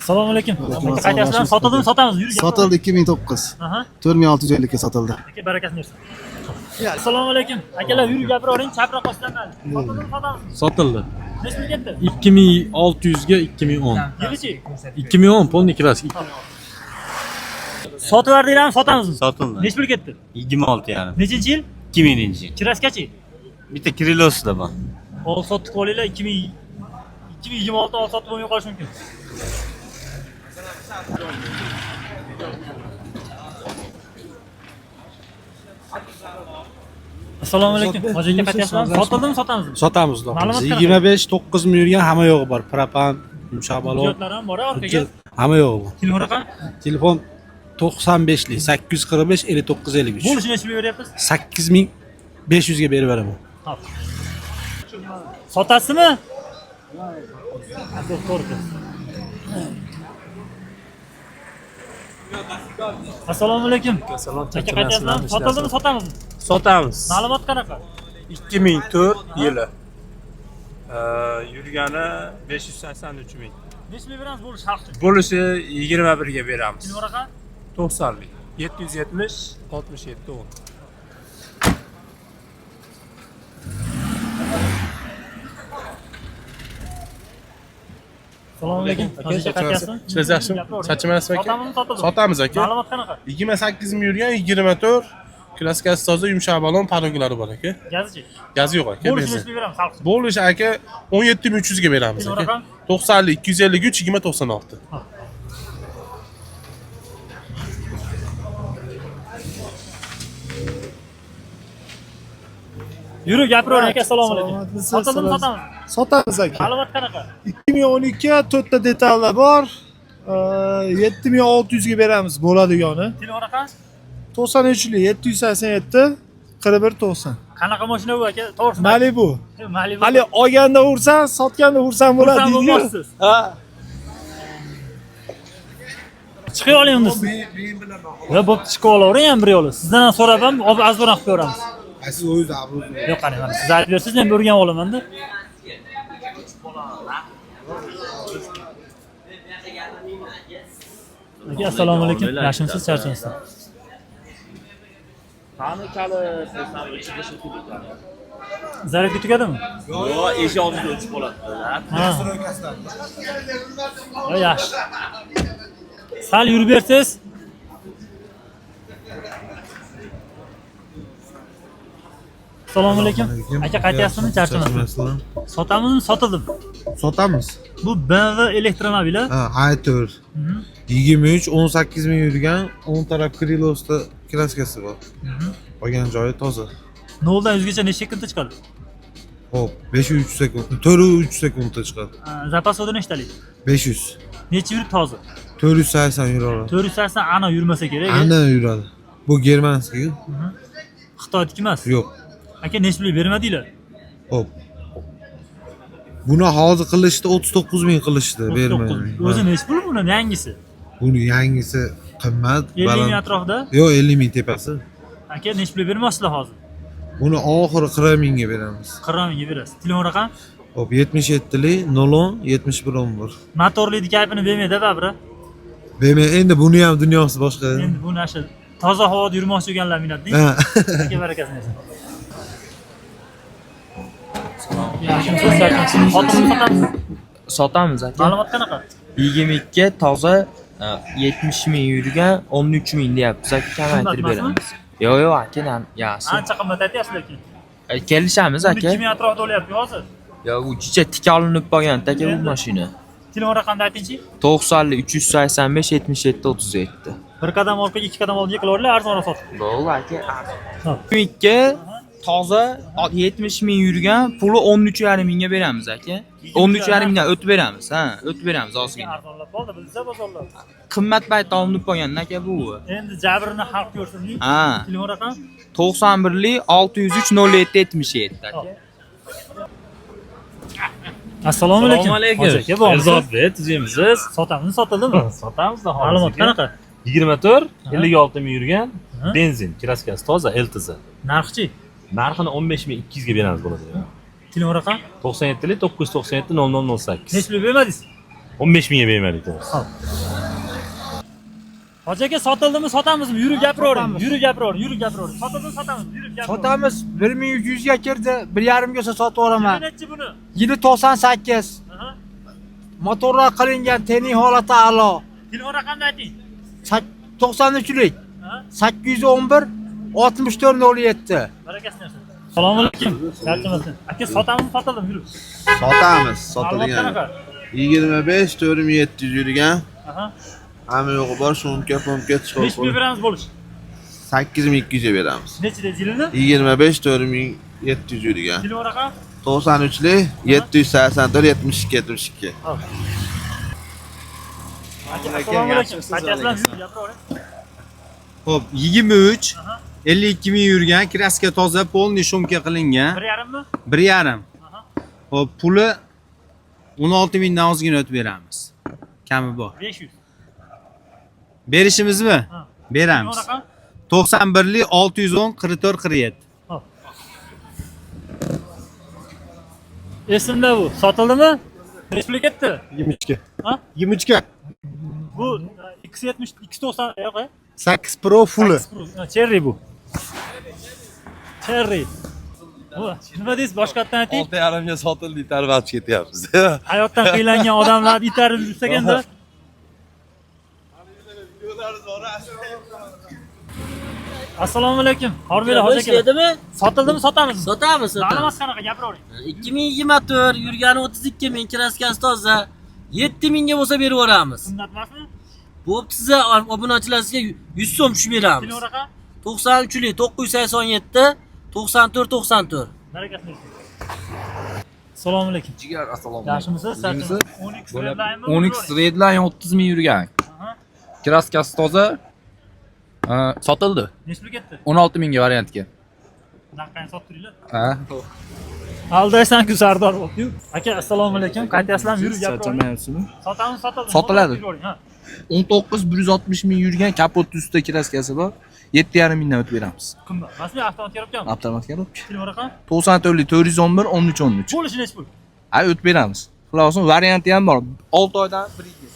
Assalomu alaykum. Aka qaytyapsizlar? Sotildimi, sotamiz? Yuring. Sotildi 2009. Aha. 4650 ga sotildi. Aka barakasini bersin. Assalomu alaykum. Akalar yurib gapiravering, chaproq ostdan mayli. Sotildimi, sotamizmi? Sotildi. Nechta ketdi? 2600 ga 2010. Yilichi? 2010 polni kraska. Sotib berdinglarmi, sotamizmi? Sotildi. Nech pul ketdi? 26 yarim. Nechinchi yil? 2000-yil. Kraskachi? Bitta Kirilosda bor. Ol sotib olinglar 2026 ol sotib bo'lmay qolishi mumkin. Assalomu alaykum. Hojatga qaytyapsizlarmi? Sotildimi, sotamizmi? Sotamiz Ma'lumot qanaqa? 25-9 ming yurgan hamma yo'g'i bor. Propan, yumshoq balon. Hujjatlar ham bor, orqaga. Hamma yo'g'i bor. Telefon raqam? Telefon 95 lik 845 59 53. Bo'lishini nechta beryapsiz? 8500 ga berib beraman. Hop. Sotasizmi? To'g'ri. Assalomu alaykum. Assalom. Aka qaytyapsizlarmi? Sotildimi, sotamizmi? Sotamiz. Ma'lumot qanaqa? 2004 yili. Yurgani 583 ming. Nechta beramiz bo'lish xalq uchun? Bo'lishi 21 ga beramiz. Telefon raqam? 90 lik. 770 67 10. Assalomu alaykum. Hojatga qaytyapsizmi? Ishlash yaxshimi? Charchamayapsizmi aka? Sotamizmi, sotildimi? Sotamiz aka. Ma'lumot qanaqa? 28 ming yurgan 24 kraskasi toza yumshoq balon paroglari bor aka. Gazichi? Gazi yo'q aka. Bo'lishi benzin. nechta beramiz xalq uchun? Bo'lish aka 17300 ga beramiz Telefon aka. raqam? 90 253 2096. Yurib gapiravering aka. Assalomu alaykum. Sotildimi, sotamizmi? Sotamiz aka. Ma'lumot qanaqa? 2012 ga 4 ta detallar bor. 7600 ga beramiz bo'ladigani. Telefon raqam? 93 lik 787 41 90. Qanaqa mashina bu aka? To'g'risini. Malibu. Malibu. Hali olganda ursan, sotganda ursan bo'ladi. Xursand deydi-yu. bo'lmoqchisiz. Ha. Chiqib oling unda siz. Ya bo'pti, chiqib olavering ham bir yo'li. Sizdan ham so'rab ham azbaroq qilib beramiz. Siz o'zingiz abruz. Yo'q, qani, mana siz aytib bersangiz men o'rganib olaman-da. Aka, assalomu alaykum. Yaxshimisiz, charchamaysiz? Zaryadka tugadimi? Yo'q, eshik oldida o'chib qoladi. Ha. Yaxshi. Sal yurib bersangiz. Assalomu alaykum. Aka qaytyapsizmi? Charchamaysiz? Sotamizmi, sotildimi? Sotamiz. Bu BMW elektromobil. Ha, i4. 23 18 ming yurgan 10 taraf Krilosda kraskasi bor. Qolgan joyi toza. 0 dan 100 gacha necha sekundda chiqadi? Hop, 5-3 sekund, 4-3 sekundda chiqadi. Zapas o'da nechtalik? 500. Necha yurib toza? 480 yuradi. 480 ana yurmasa kerak. Ana yuradi. Bu germanskiy. Xitoyniki emas. Yo'q. Aka necha pul bermadinglar? Hop. Buni hozir qilishdi 39 ming qilishdi, bermayman. O'zi necha pul buni yangisi? Buni yangisi qimmat, 50 ming atrofida. Yo'q, 50 ming tepasi. Aka necha pul bermoqsizlar hozir? Buni oxiri 40 mingga beramiz. 40 mingga berasiz. Telefon raqam? Hop, 77 lik 01 71 11. Motorli gapini bermaydi babra. Bermay, endi buni ham dunyosi boshqa. Endi bu nasha toza havoda yurmoqchi bo'lganlar minatding. Ha. Aka barakasini bersin. Yaxshimisiz, charchamaysiz? Xotinni sotamiz. Sotamiz aka. Ma'lumot qanaqa? 22 toza 70 ming yurgan 13 ming deyapmiz aka, kamaytirib beramiz. Yo'q yo'q aka, yaxshi. Ancha qimmat aytyapsiz lekin. Kelishamiz aka. 2000 atrofida o'lyapti hozir. Yo'q, u jicha tik olinib qolgan aka bu mashina. Telefon raqamni aytingchi. 90 385 77 37. Bir qadam orqaga, ikki qadam oldiga qilaverlar, arzonroq sotib. Bo'ldi aka. 22 toza 70 ming yurgan puli 13,5 mingga beramiz aka. 13,5 mingdan o'tib beramiz, ha, o'tib beramiz ozgina. Arzonlab qoldi, bizda bozorlar. Qimmat payt olinib qolgan aka bu. Endi jabrini xalq ko'rsin. Ha. Telefon raqam 91 603 07 77 aka. Assalomu alaykum. Assalomu alaykum. Hojiaka bormisiz? Erzodbek, tuzimsiz. Sotamizmi, sotildimi? Sotamizda hozir. Ma'lumot qanaqa? 24 56 ming yurgan benzin kraskasi toza LTZ. Narxchi? Narxini 15200 ga beramiz bo'ladi. Telefon raqam? 97 997 0008. Necha pul bermadingiz? 15 mingga bermaylik deyapmiz. Hoji aka sotildimi, sotamizmi? Yurib gapiravering. Yurib gapiravering. Yurib gapiravering. Sotildimi, sotamizmi? Yurib gapiravering. Sotamiz 1300 ga kirdi. 1,5 ga sotib yuboraman. Nechi buni? Yili 98. Aha. Motorlar qilingan, tening holati a'lo. Telefon raqamini ayting. 93lik. Ha? 811 6407. Barakasini bersin. Assalomu alaykum. Charchamasin. Aka sotamizmi, sotildimi? Yurib. Sotamiz, Ma'lumot sotilgan. qanaqa? 25 4700 yurgan. Aha. Hamma yo'g'i bor, shumka chiqib Nechi pul beramiz bo'lish? 8200 ga beramiz. Nechida yilini? 25 4700 yurgan. Telefon raqam? 93lik 784 72 72. Aka assalomu alaykum. Qaytasizlar? Yurib gapiravering. Xo'p, 23 Aha. 52 ming yurgan, kraska toza, polniy shumka qilingan. 1,5 mi? 1,5. Aha. Xo'p, puli 16 mingdan ozgina o'tib beramiz. Kami bor. 500. Berishimizmi? Ha. Beramiz. Telefon raqam? 91lik 610 44 47. Esimda bu. Sotildimi? Nechi ketdi? 23 Ha? 23 Bu 270 290 yo'q. 8 Pro fulli. Cherry bu. Cherry. Bu nima deysiz? Boshqatdan ayting. 6,5 ga sotildi, tarvach ketyapmiz. Hayotdan qiylangan odamlarni itarib yursak endi. Assalomu alaykum. Hormeli hoji aka. Bo'lishdimi? Sotildimi, sotamizmi? Sotamiz, Ma'lumot qanaqa gapiravering. 2024 yurgani 32 ming, kraskasi toza. 7 mingga bo'lsa berib yuboramiz. Qimmat emasmi? Bo'pti, siz obunachilaringizga 100 so'm tushib beramiz. Telefon raqam? 93lik 987 94 94. Barakatli bo'lsin. Assalomu alaykum. Jigar, assalomu Yaxshimisiz? Yaxshimisiz? 10x Redline mi? 10x Redline 30 ming yurgan. Aha. Kraskasi toza. Sotildi. Nechi pul ketdi? 16 mingga variantga. Naqddan sotdiringlar. Ha. Aldaysan-ku Sardor bo'lib. Aka, assalomu alaykum. Qaytasizlarmi? Yurib gapiravering. Sotamiz, sotadi. Sotiladi. 19 160 ming yurgan, kapot ustida kraskasi bor. 7,5 mingdan o'tib beramiz. Qimmat. Rasmiy avtomat kerakmi? Avtomat kelib. Telefon raqam? 94lik 411 13 13. Bo'lishi nechi pul? Ha, o'tib beramiz. Xulosa varianti ham bor. 6 oydan 1 yil.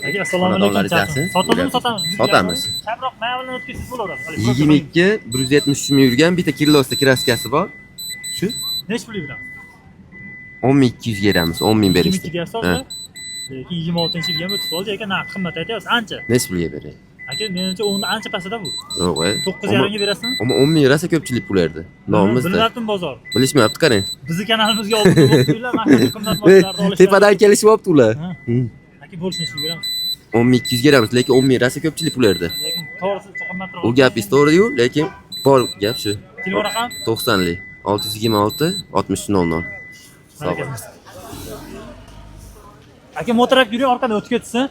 Aka, assalomu alaykum. Sotildimi, sotamiz? Sotamiz. Kamroq nima bilan o'tkazsiz bo'laveradi? 22 170 ming yurgan, bitta kilosida kraskasi bor. Shu Nechi pul beramiz? 10200 ga beramiz, 10 ming berishdi. 22 deyapsiz hozir. Lekin 26-yilga ham o'tib qoldi, aka, narx qimmat aytyapsiz, ancha. Nechi pulga beray? Aka, menimcha o'nda ancha pastda bu. Yo'q, 9,5 ga berasizmi? Ammo 10 ming rosa ko'pchilik pul erdi. Nomimizda. Bilyaptim bozor. Bilishmayapti, qarang. Bizni kanalimizga olib qo'yinglar, mana shu qimmat moddalarni olishadi. Tepadan kelishyapti ular. Aka, bo'lishini ish beramiz. 10200 ga beramiz, lekin 10 ming rosa ko'pchilik pul erdi. Lekin to'g'risi qimmatroq. U gapingiz to'g'ri-yu, lekin bor gap shu. Telefon raqam? 90lik 626 6000. Aka, motorab yuring, orqadan o'tib ketsin.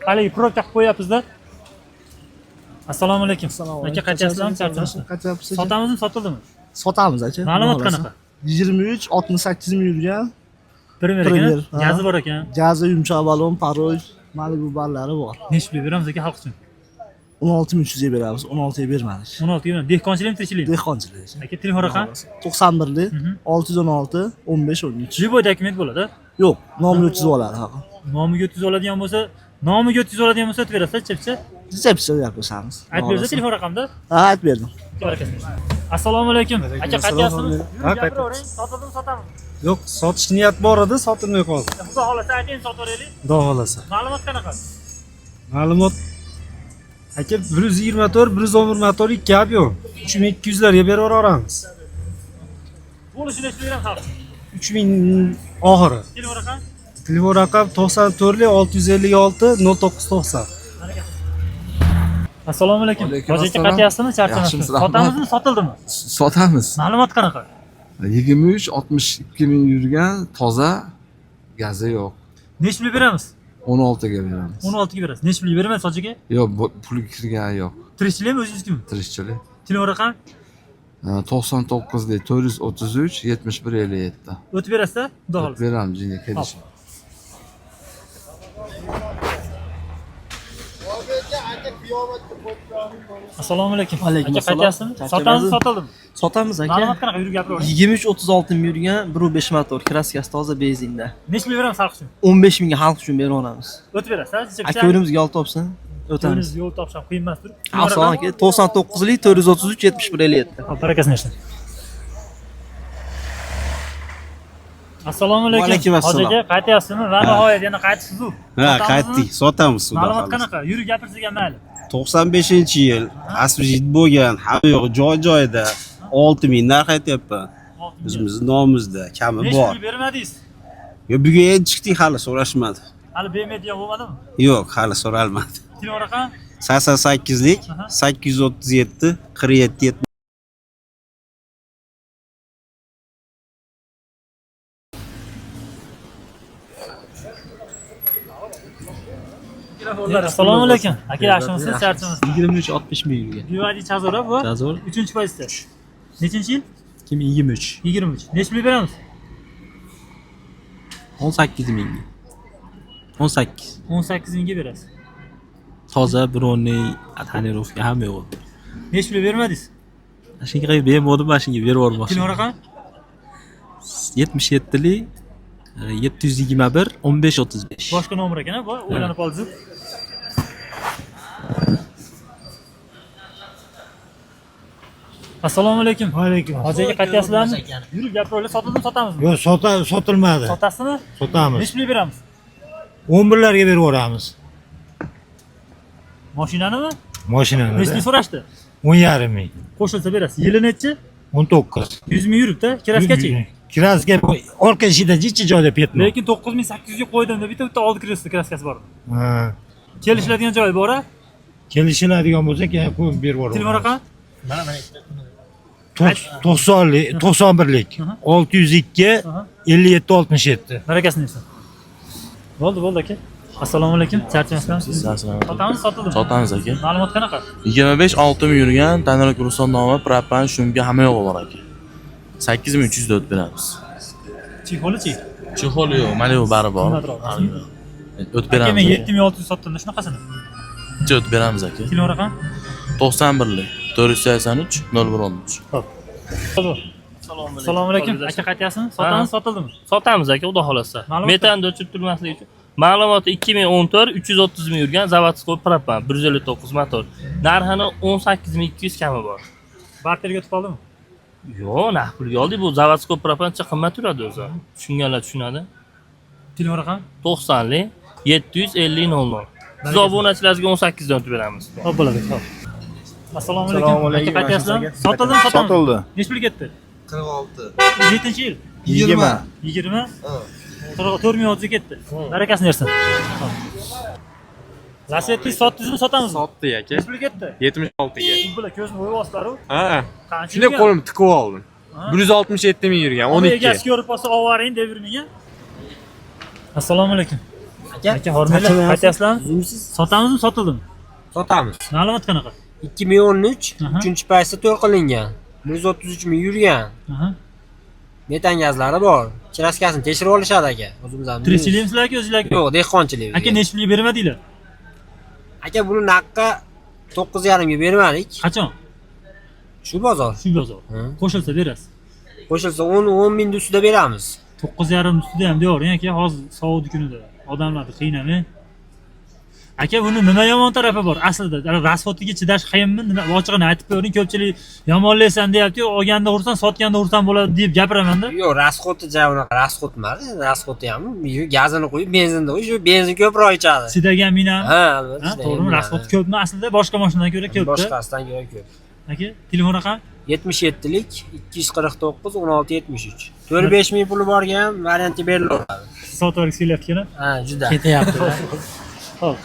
Haligi probka qilib qo'yapsizlar. Assalomu alaykum. Aka, qaytasizlarmi? Qaytyapsiz? Sotamizmi, sotildimi? Sotamiz aka. Ma'lumot qanaqa? 23 68 ming yurgan. Primer ekan, gazi bor ekan. Gazi, yumshoq balon, paroj, Malibu ballari bor. Nechi pul beramiz aka xalq uchun? 16300 ga beramiz, 16 ga bermadik. 16 ga. Dehqonchilikmi, tirikchilikmi? Dehqonchilik. Aka, telefon raqam? 91lik 616 15 13. Любой dokument bo'ladi. Yo'q, nomiga o'tkazib oladi haqi. Nomiga o'tkazib oladigan bo'lsa, nomiga o'tkazib oladigan bo'lsa o'tib berasiz, chipcha. Chipcha gaplashamiz. Aytib bersa telefon raqamda. Ha, aytib berdim. Assalomu alaykum. Aka, qaytyapsizmi? Gapiravering, sotildimi, sotamiz. Yo'q, sotish niyat bor edi, sotilmay qoldi. Xudo xolasa ayting, sotib beraylik. Xudo xolasa. Ma'lumot qanaqa? Ma'lumot aka 124 111 motor 2 gap yo'q. 3200 larga berib yuboramiz. Bo'lishini nechi beramiz xalq? 3000 oxiri. Telefon raqam? Telefon raqam 94lik 656 0990. Assalomu alaykum. Hoji aka, qaytyapsizmi? Charchamasizmi? Sotamizmi, sotildimi? Sotamiz. Ma'lumot qanaqa? 23 62 ming yurgan, toza, gazi yo'q. Nechi pul beramiz? 16 ga beramiz. 16 ga berasiz. Nechi pul bermaysiz hoji aka? Yo'q, pul kirgani yo'q. Tirikchilikmi, o'zingizmi? Tirikchilik. Telefon raqam? 99lik 433 71 57. O'tib berasiz-da? Xudo xolasa. Beramiz, jinga kelish. Assalomu alaykum. Alaykum aka assalom. qaytyapsizmi? Sotamizmi, sotildimi? Sotamiz aka. Ma'lumot qanaqa? Yurib gapiraver. 23-36 ming yurgan 1.5 motor, kraskasi toza benzinda. Necha pul beramiz xalq uchun? 15 mingga xalq uchun berib O'tib berasiz. aka o'zimizga yo'l topsin. O'tamiz. O'tamiz yo'l topisham qiyin emas turib. Assalom aka. 99lik 433 7157. Barakasini bersin. Assalomu alaykum. Alaykum assalom. Hoji aka qaytyapsizmi? Va nihoyat yana qaytibsiz-ku. Ha, qaytdik, sotamiz xudo Ma'lumot xohlasa. qanaqa? Yurib gapirsiga mayli. 95-yil, asbjit bo'lgan, hamma yo'q joy-joyida 6000 narx aytyapman. Bizning nomimizda kami Necha bor. pul bermadingiz? Yo, bugun endi chiqdik, hali so'rashmadi. Hali bermaydigan bo'lmadimi? Yo'q, hali so'ralmadi. Telefon raqam? 88lik 837 47 Assalomu alaykum. Aka yaxshimisiz? Charchimisiz? 23-60 ming yurgan. BYD Chazora bu. Chazor 3-pozisiya. Nechinchi yil? 2023. 23. Necha pul beramiz? 18 mingga. 18. 18 mingga berasiz. Toza birovning tonirovka ham yo'q. Necha pul bermadingiz? Shunga qilib bermadim, mana shunga berib yubormoqchi. Telefon raqam? 77lik 721 15 35. Boshqa nomer ekan bu. O'ylanib qoldingiz. Assalomu alaykum. Va alaykum. Hoji aka qaytyapsizlarmi? Yurib gapiravering, sotildimi, sotamizmi? Yo'q, sotilmadi. Sotasizmi? Sotamiz. Necha pul beramiz? 11larga berib yuboramiz. Mashinanimi? Mashinani. Necha so'rashdi? 10,5 ming. Qo'shilsa berasiz. Yili nechi? 19. 100 ming yuribdi, kraskachi. Kraska orqa eshikda jichi joylab ketdi. Lekin 9800 ga qo'ydim deb bitta oldi kirishdi, kraskasi bor. Ha. Kelishiladigan joyi bor-a? Kelishiladigan bo'lsa, qo'yib berib yuboramiz. Telefon raqam? 91lik 602 57 67. Barakasini bersin. Bo'ldi aka. Assalomu alaykum. Charchamasizmi? Sotamiz, sotildimi? Sotamiz aka. Ma'lumot qanaqa? 25-6 ming yurgan Taniroq Ruston nomi propan shumga hamma yo'g'i bor aka. 8300 deb beramiz. Chexoli-chi? Chexoli yo'q, mana bu bari bor. O'tib beramiz. Men 7600 sotdim, shunaqasini. Necha o'tib beramiz aka? Telefon raqam? 91lik 483 013. Xo'p. Assalomu alaykum. Aka qaytyapsizmi? Sotamiz, sotildimi? Sotamiz aka, xudo xolasa. Ma'lumot- Metanda o'chib turmasligi uchun. Ma'lumoti 2014 330 ming yurgan zavodskiy propan 159 motor. Narxini 18200 kami bor. Barterga o'tib qoldimi? Yo'q, naqd pulga oldik. Bu zavodskiy propancha qimmat turadi o'zi. Tushunganlar tushunadi. Telefon raqam? 90lik 750 00. Biz obunachilarga 18 dan o'tib beramiz. Xo'p bo'ladi, xo'p. Assalomu alaykum. Aka qaytyapsizmi? Sotildimi, sotamiz? Sotildi. Necha pul ketdi? 46. Netinchi yil? 20. 20? 4000 ketdi. Barakasini bersin. Lasetti sotdingizmi, sotamizmi? Sotdi aka. Necha pul ketdi? 76 ga. Bu bilan ko'zni o'yib olsalar-ku. Ha. Qancha Shunday yurgan? qo'limni tiqib oldim. 167 ming yurgan, Uni 12. egasi ko'rib qolsa ovaring deb yurmang. Assalomu alaykum. Aka, hormatlar, qaytyapsizlarmi? Sotamizmi, sotildimi? Sotamiz. Ma'lumot qanaqa? 2013 Aha. 3-paytda to'y qilingan. 133 ming yurgan. Aha. Metan gazlari bor. Kraskasini tekshirib olishadi aka. O'zimiz ham. Tirikchilikmisizlar-ku o'zingizlarga? Yo'q, dehqonchilik. Aka, necha pulga bermadinglar? Aka, buni naqqa 9,5 ga bermadik. Qachon? Shu bozor. Shu bozor. Qo'shilsa berasiz. Qo'shilsa 10 ming ustida beramiz. 9,5 ustida ham deyavering aka, hozir sovuq kunida. Odamlarni qiynamang. Aka, buni nima yomon tarafi bor? Aslida rasxotiga chidash qiyinmi? Nima ochig'ini aytib qo'ying. Ko'pchilik yomonlaysan deyapti-yu, olganda ursan, sotganda ursan bo'ladi deb gapiraman-da. Yo'q, rasxoti unaqa rasxot emas. Rasxoti ham gazini qo'yib, benzinni qo'yib, shu benzin ko'proq ichadi. Chidagan minami? Ha, to'g'rimi? Rasxoti ko'pmi aslida? Boshqa mashinadan ko'ra ko'p-da. Boshqasidan ko'ra ko'p. Aka, telefon raqam? 77lik 249 16 73. 4-5 ming puli borgan variantga beriladi. Sotib olgisi kelyapti-ku. Ha, juda. Ketyapti. Xo'p.